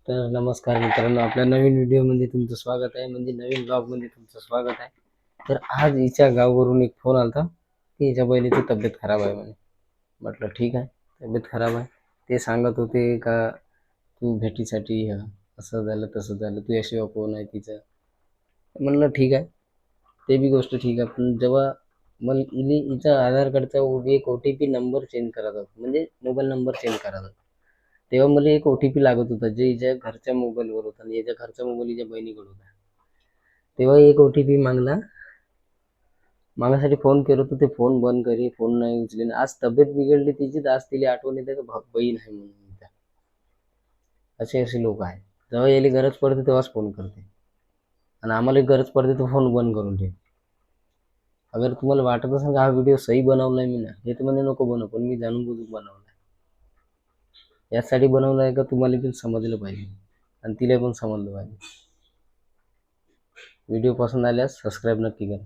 तर नमस्कार मित्रांनो, आपल्या नवीन व्हिडिओमध्ये तुमचं स्वागत आहे, म्हणजे नवीन ब्लॉगमध्ये तुमचं स्वागत आहे. तर आज हिच्या गावावरून एक फोन आला की हिच्या बहिणीची तब्येत खराब आहे म्हणे. म्हटलं ठीक आहे, तब्येत खराब आहे. ते सांगत होते का तू भेटीसाठी असं झालं तसं झालं, तुझ्याशिवाय कोण आहे तिचं. म्हणलं ठीक आहे, ते बी गोष्ट ठीक आहे. पण जेव्हा मला हिचा आधार कार्डचा एक OTP नंबर चेंज करायचा होता, म्हणजे मोबाईल नंबर चेंज करायचा होता. तेव्हा मला एक OTP लागत होता, जे हिच्या घरच्या मोबाईलवर होता आणि याच्या घरचा मोबाईल हिच्या बहिणीकडे होता. तेव्हा एक OTP मागासाठी फोन केलो तर ते फोन बंद करी, फोन नाही उचले. आज तब्येत बिघडली तिची, तर आज तिला आठवण येते का बहीण आहे म्हणून. असे लोक आहेत, जेव्हा यायला गरज पडते तेव्हाच फोन करते, आणि आम्हाला गरज पडते तर फोन बंद करून ठेव. अगर तुम्हाला वाटत असेल का हा व्हिडिओ सही बनवलाय मी ना, हे तर म्हणे नको बनव, पण मी जाणून बुजून बनवलाय. यासाठी बनवलाय का तुम्हाला पण समजलं पाहिजे आणि तिला पण समजलं पाहिजे. व्हिडिओ पसंत आल्यास सबस्क्राईब नक्की करा.